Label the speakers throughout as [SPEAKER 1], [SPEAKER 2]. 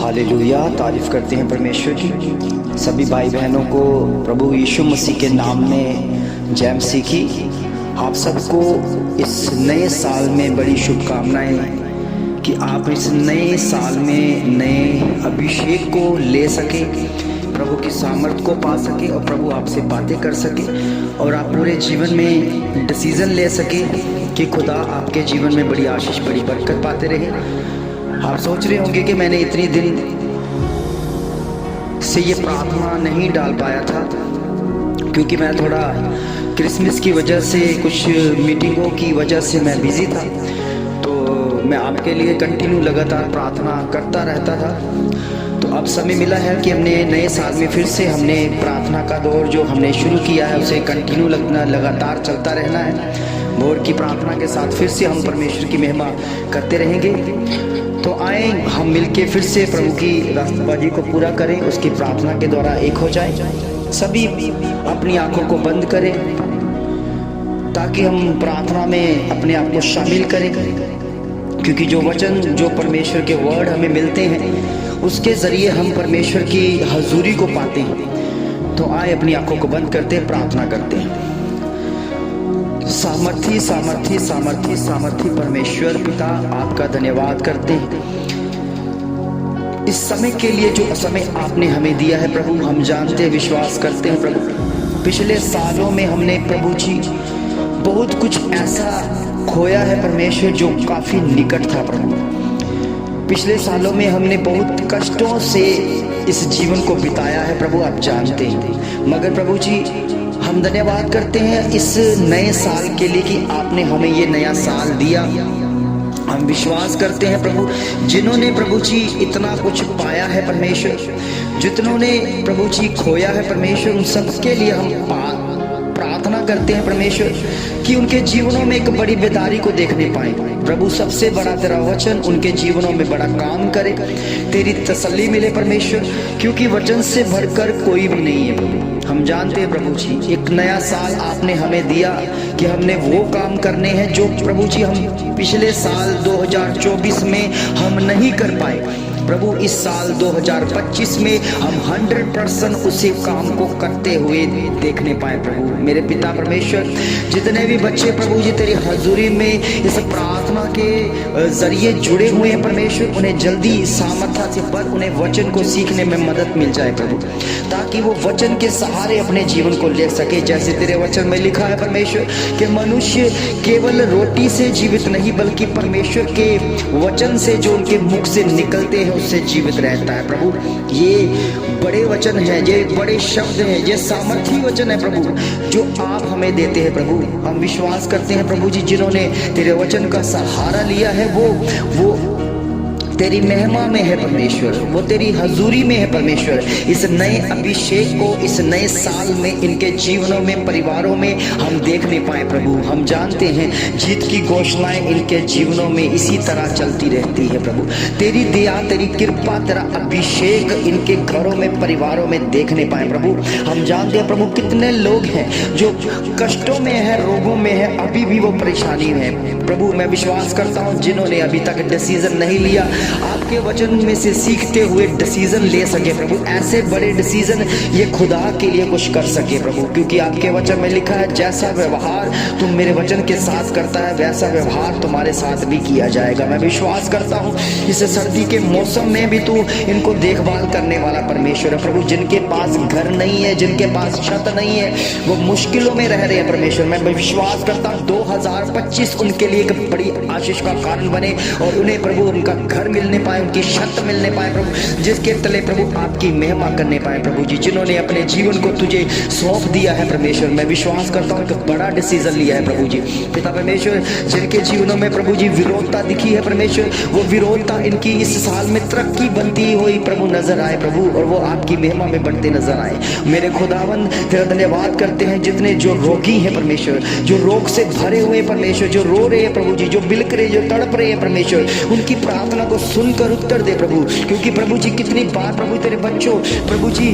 [SPEAKER 1] Hallelujah. तारीफ करते हैं परमेश्वर की। सभी भाई बहनों को प्रभु यीशु मसीह के नाम में जय मसीह की। आप सबको इस नए साल में बड़ी शुभकामनाएं कि आप इस नए साल में नए अभिषेक को ले सके, प्रभु की सामर्थ को पा सके और प्रभु आपसे बातें कर सके और आप पूरे जीवन में डिसीजन ले सके कि खुदा आपके जीवन में बड़ी आशीष बड़ी बरकत पाते रहे। आप सोच रहे होंगे कि मैंने इतनी दिन से ये प्रार्थना नहीं डाल पाया था क्योंकि मैं थोड़ा क्रिसमस की वजह से, कुछ मीटिंगों की वजह से मैं बिजी था, तो मैं आपके लिए कंटिन्यू लगातार प्रार्थना करता रहता था। तो अब समय मिला है कि हमने नए साल में फिर से हमने प्रार्थना का दौर जो हमने शुरू किया है उसे कंटिन्यू लगातार चलता रहना है। भोर की प्रार्थना के साथ फिर से हम परमेश्वर की महिमा करते रहेंगे। तो आए हम मिलके फिर से प्रभु की रास्तबाजी को पूरा करें, उसकी प्रार्थना के द्वारा एक हो जाए। सभी अपनी आंखों को बंद करें ताकि हम प्रार्थना में अपने आप को शामिल करें, क्योंकि जो वचन, जो परमेश्वर के वर्ड हमें मिलते हैं उसके ज़रिए हम परमेश्वर की हजूरी को पाते हैं। तो आए अपनी आंखों को बंद करते प्रार्थना करते हैं। सामर्थी सामर्थी सामर्थी सामर्थी परमेश्वर पिता, आपका धन्यवाद करते हैं इस समय के लिए जो समय आपने हमें दिया है प्रभु। हम जानते, विश्वास करते हैं प्रभु, पिछले सालों में हमने प्रभु जी बहुत कुछ ऐसा खोया है परमेश्वर जो काफी निकट था प्रभु। पिछले सालों में हमने बहुत कष्टों से इस जीवन को बिताया है प्रभु, आप जानते हैं। मगर प्रभु जी हम धन्यवाद करते हैं इस नए साल के लिए कि आपने हमें ये नया साल दिया। हम विश्वास करते हैं प्रभु, जिन्होंने प्रभु जी इतना कुछ पाया है परमेश्वर, जितनों ने प्रभु जी खोया है परमेश्वर, उन सबके लिए हम प्रार्थना करते हैं परमेश्वर कि उनके जीवनों में एक बड़ी बेदारी को देखने पाए प्रभु। सबसे बड़ा तेरा वचन उनके जीवनों में बड़ा काम करे, तेरी तसल्ली मिले परमेश्वर, क्योंकि वचन से बढ़कर कोई भी नहीं है प्रभु। हम जानते हैं प्रभु जी एक नया साल आपने हमें दिया कि हमने वो काम करने हैं जो प्रभु जी हम पिछले साल 2024 में हम नहीं कर पाए प्रभु। इस साल 2025 में हम 100% उसी काम को करते हुए देखने पाए प्रभु। मेरे पिता परमेश्वर, जितने भी बच्चे प्रभु जी तेरी हजूरी में इस प्रार्थना के जरिए जुड़े हुए हैं परमेश्वर, उन्हें जल्दी सामर्थ्य से पर उन्हें वचन को सीखने में मदद मिल जाए प्रभु, ताकि वो वचन के सहारे अपने जीवन को ले सके। जैसे तेरे वचन में लिखा है परमेश्वर कि मनुष्य केवल रोटी से जीवित नहीं बल्कि परमेश्वर के वचन से जो उनके मुख से निकलते हैं उससे जीवित रहता है प्रभु। ये बड़े वचन है, ये बड़े शब्द हैं, ये सामर्थी वचन है प्रभु जो आप हमें देते हैं प्रभु। हम विश्वास करते हैं प्रभु जी, जिन्होंने तेरे वचन का सहारा लिया है वो तेरी महिमा में है परमेश्वर, वो तेरी हजूरी में है परमेश्वर। इस नए अभिषेक को इस नए साल में इनके जीवनों में, परिवारों में हम देखने पाए प्रभु। हम जानते हैं जीत की घोषणाएं इनके जीवनों में इसी तरह चलती रहती है प्रभु। तेरी दया, तेरी कृपा, तेरा अभिषेक इनके घरों में, परिवारों में देखने पाए प्रभु। हम जानते हैं प्रभु कितने लोग हैं जो कष्टों में है, रोगों में है, अभी भी वो परेशानी है प्रभु। मैं विश्वास करता हूँ जिन्होंने अभी तक डिसीजन नहीं लिया, आपके वचन में से सीखते हुए डिसीजन ले सके प्रभु। ऐसे बड़े डिसीजन ये खुदा के लिए कुछ कर सके प्रभु, क्योंकि आपके वचन में लिखा है जैसा व्यवहार तुम मेरे वचन के साथ करता है वैसा व्यवहार तुम्हारे साथ भी किया जाएगा। मैं विश्वास करता हूँ इस सर्दी के मौसम में भी तू इनको देखभाल करने वाला परमेश्वर है प्रभु। जिनके पास घर नहीं है, जिनके पास छत नहीं है, वो मुश्किलों में रह रहे हैं परमेश्वर, मैं विश्वास करता हूँ 2025 उनके लिए एक बड़ी आशीष का कारण बने और उन्हें प्रभु उनका घर मिलने पाए, उनकी छत मिलने पाए प्रभु, जिसके तले प्रभु आपकी महिमा करने पाए प्रभु जी। जिन्होंने अपने जीवन को तुझे सौंप दिया है परमेश्वर, मैं विश्वास करता हूँ कि बड़ा डिसीजन लिया है प्रभु जी। पिता परमेश्वर, जिनके जीवनों में प्रभु जी विरोधता दिखी है परमेश्वर, वो विरोधता इनकी इस साल में तरक्की बनती हुई प्रभु नजर आए प्रभु, और वो आपकी महिमा में बढ़ते नजर आए। मेरे खुदावन तेरा धन्यवाद करते हैं, जितने जो रोगी हैं परमेश्वर, जो रोग से भरे हुए परमेश्वर, जो रो रहे हैं प्रभु जी, जो बिलक रहे, जो तड़प रहे हैं परमेश्वर, उनकी प्रार्थना को सुनकर उत्तर दे प्रभु। क्योंकि प्रभु जी कितनी बार प्रभु तेरे बच्चों प्रभु जी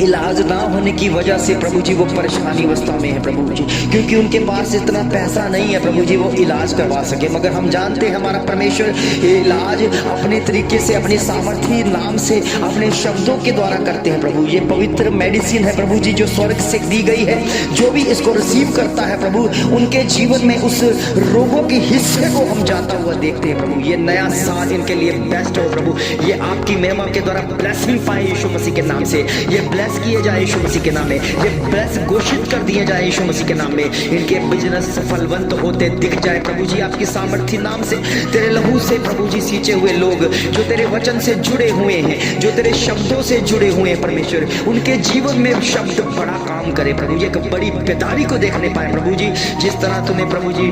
[SPEAKER 1] इलाज ना होने की वजह से प्रभु जी वो परेशानी अवस्था में है प्रभु जी, क्योंकि उनके पास इतना पैसा नहीं है प्रभु जी वो इलाज करवा सके। मगर हम जानते हैं हमारा परमेश्वर इलाज अपने तरीके से, अपने सामर्थ्य नाम से, अपने शब्दों के द्वारा करते हैं प्रभु। ये पवित्र मेडिसिन है प्रभु जी जो स्वर्ग से दी गई है। जो भी इसको रिसीव करता है प्रभु, उनके जीवन में उस रोगों के हिस्से को हम जाता हुआ देखते हैं प्रभु। ये नया साल इनके लिए बेस्ट हो प्रभु। ये आपकी महिमा के द्वारा ब्लेसिंग पाए यीशु मसीह के नाम से। ये ब्लेस किए जाए यीशु मसीह के नाम में। ये ब्लेस घोषित कर दिए जाए यीशु मसीह के नाम में। इनके बिजनेस सफलवंत होते दिख जाए प्रभु जी आपकी सामर्थ्य नाम से। तेरे लहू से प्रभु जी सींचे हुए लोग जो तेरे वचन से जुड़े हुए हैं, जो तेरे शब्दों से जुड़े हुए हैं परमेश्वर, उनके जीवन में शब्द बड़ा काम करे प्रभु जी। एक बड़ी बेदारी को देखने पाए प्रभु जी। जिस तरह तूने प्रभु जी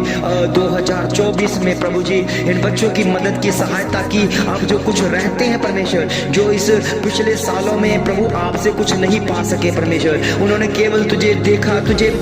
[SPEAKER 1] 2024 में प्रभु जी इन बच्चों की मदद की, सहायता की। अब जो कुछ रहते हैं परमेश्वर, जो इस पिछले सालों में प्रभु आपसे कुछ नहीं पा सके परमेश्वर, उन्होंने केवल तुझे देखा, तुझे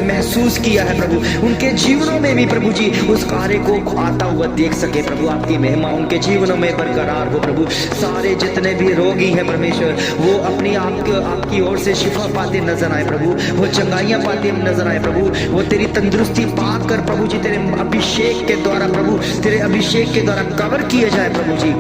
[SPEAKER 1] महसूस किया है प्रभु, उनके जीवनों में भी प्रभु जी उस कार्य को आता हुआ देख सके प्रभु। आपकी महिमा उनके जीवनों में बरकरार हो प्रभु। सारे जितने भी रोगी हैं परमेश्वर, वो अपनी आपकी ओर से शिफा पाते नजर आए प्रभु। वो चंगाइयां पाते नजर आए प्रभु। वो तेरी तंदुरुस्ती पाकर प्रभु जी तेरे अभिषेक के द्वारा प्रभु, तेरे अभिषेक के द्वारा कवर किए जाए प्रभु जी।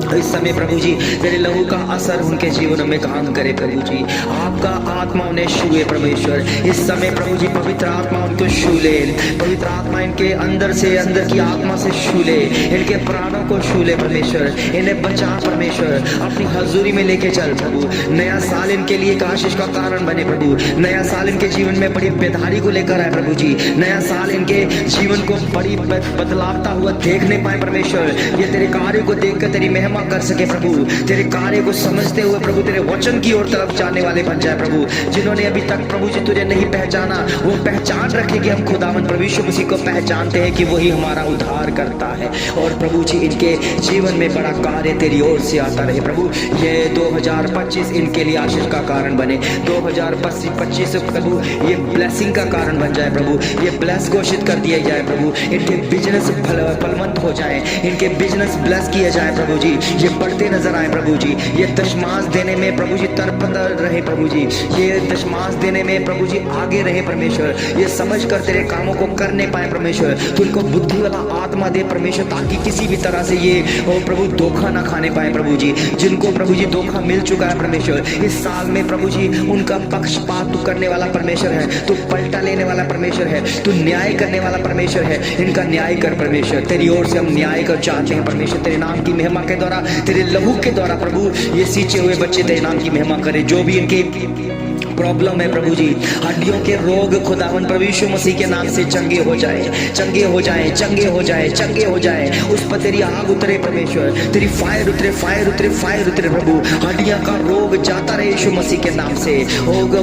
[SPEAKER 1] इस समय प्रभु जी तेरे लहू का असर उनके जीवन में काम करे प्रभु जी। आपका आत्मा उन्हें छुए परमेश्वर। इस समय प्रभु जी पवित्र आत्मा उनको छू ले। पवित्र आत्मा इनके अंदर से, अंदर की आत्मा से छू ले, इनके प्राणों को छू ले परमेश्वर। इन्हें बचा परमेश्वर, अपनी हजूरी में लेके चल प्रभु। नया साल इनके लिए आशीष का कारण बने प्रभु। नया साल इनके जीवन में बड़ी बेदारी को लेकर आए प्रभु जी। नया साल इनके जीवन को बड़ी बदलावता हुआ देखने पाए परमेश्वर। ये तेरे कार्य को देखकर तेरी महिमा कर सके प्रभु। तेरे कार्य को समझते हुए प्रभु तेरे वचन की ओर तरफ जाने वाले बन जाए प्रभु। जिन्होंने अभी तक प्रभु जी तुझे नहीं पहचाना, वो पहचान रखे कि हम खुदावन प्रभु यीशु मसीह को पहचानते हैं कि वही हमारा उद्धार करता है। और प्रभु जी इनके जीवन में बड़ा कार्य तेरी ओर से आता रहे प्रभु। ये 2025 इनके लिए आशीष का कारण बने। 2025 प्रभु ये ब्लेसिंग का कारण बन जाए प्रभु। ये ब्लेस घोषित कर दिया जाए प्रभु। इनके बिजनेस फलवंत हो जाए, इनके बिजनेस ब्लेस किए जाए प्रभु जी। ये बढ़ते नजर आए प्रभु जी। ये दशमांश देने में प्रभु जी तरफदार रहे प्रभु जी। ये दशमांश देने में प्रभु जी आगे रहे परमेश्वर। ये समझ कर तेरे कामों को करने पाए परमेश्वर। तू इनको बुद्धि वाला आत्मा दे परमेश्वर, ताकि किसी भी तरह से ये प्रभु धोखा ना खाने पाए प्रभु जी। जिनको प्रभु जी धोखा मिल चुका है परमेश्वर, इस साल में प्रभु जी उनका पक्षपात तू करने वाला परमेश्वर है। तू पलटा लेने वाला परमेश्वर है। तू न्याय करने वाला परमेश्वर है। इनका न्याय कर परमेश्वर। तेरी ओर से हम न्याय कर चाहते हैं परमेश्वर। तेरे नाम की महिमा के द्वारा, तेरे लहू के द्वारा प्रभु ये सींचे हुए बच्चे तेरे नाम की महिमा करे। जो भी इनके प्रॉब्लम है प्रभु जी, हड्डियों के रोग खुदावन प्रभु यीशु मसीह के नाम से चंगे हो जाए, चंगे हो जाए, चंगे हो जाए, चंगे हो जाए। उस पर तेरी आग उतरे परमेश्वर, तेरी फायर उतरे, फायर उतरे, फायर उतरे प्रभु। हड्डियां का रोग जाता रहे यीशु मसीह के नाम से।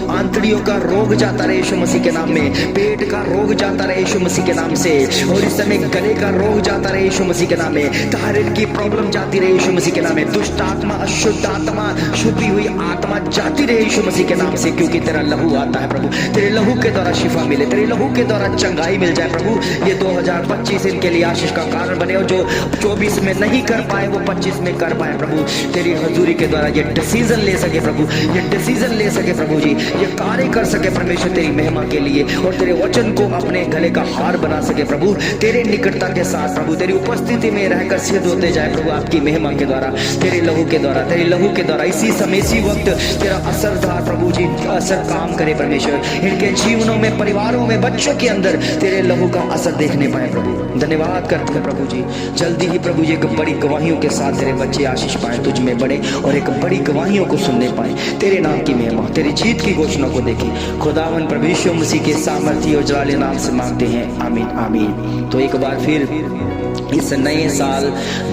[SPEAKER 1] आंतड़ियों का रोग जाता रहे यीशु मसीह के नाम में। पेट का रोग जाता रहे यीशु मसीह के नाम से। और इस समय गले का रोग जाता रहे यीशु मसीह के नाम में। थायराइड की प्रॉब्लम जाती रहे यीशु मसीह के नाम में। दुष्ट आत्मा, अशुद्ध आत्मा, छुपी हुई आत्मा जाती रहे यीशु मसीह के नाम से, क्योंकि तेरा लहू आता है प्रभु। तेरे लहू के द्वारा शिफा मिले, तेरे लहू के द्वारा चंगाई मिल जाए प्रभु। ये 2025 इनके लिए आशीष का कारण बने, और जो 24 में नहीं कर पाए वो 25 में कर पाए प्रभु। तेरी हजूरी के द्वारा ये डिसीजन ले सके प्रभु, ये डिसीजन ले सके प्रभु जी। ये कार्य कर सके परमेश्वर तेरी महिमा के लिए, और तेरे वचन को अपने गले का हार बना सके प्रभु। तेरे निकटता के साथ प्रभु, तेरी उपस्थिति में रहकर सिद्ध होते जाए प्रभु आपकी महिमा के द्वारा, तेरे लहू के द्वारा, तेरे लहू के द्वारा। इसी समय, इसी वक्त तेरा असरदार प्रभु जी असर काम करे परमेश्वर। इनके जीवनों में, परिवारों में, बच्चों के अंदर तेरे लहू का असर देखने पाए प्रभु। धन्यवाद करते हैं प्रभु जी। जल्दी ही प्रभु जी एक बड़ी गवाहियों के साथ तेरे बच्चे आशीष पाए, तुझ में बड़े, और एक बड़ी गवाहियों को सुनने पाए। तेरे नाम की महिमा, तेरी जीत की घोषणा को देखें। खुदावन प्रभु यीशु मसीह के सामर्थ्य और जलाले नाम से मांगते हैं, आमीन आमीन। तो एक बार फिर इस नए साल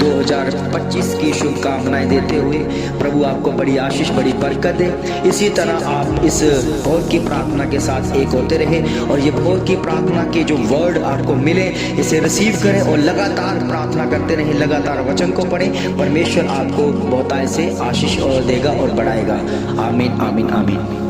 [SPEAKER 1] 2025 की शुभकामनाएं देते हुए प्रभु आपको बड़ी आशीष, बड़ी बरकत दे। इसी तरह आप इस भोर की प्रार्थना के साथ एक होते रहे, और ये भोर की प्रार्थना के जो वर्ड आपको मिले इसे रिसीव करें और लगातार प्रार्थना करते रहें, लगातार वचन को पढ़ें। परमेश्वर आपको बहुतायत से आशीष और देगा और बढ़ाएगा। आमीन आमीन आमीन।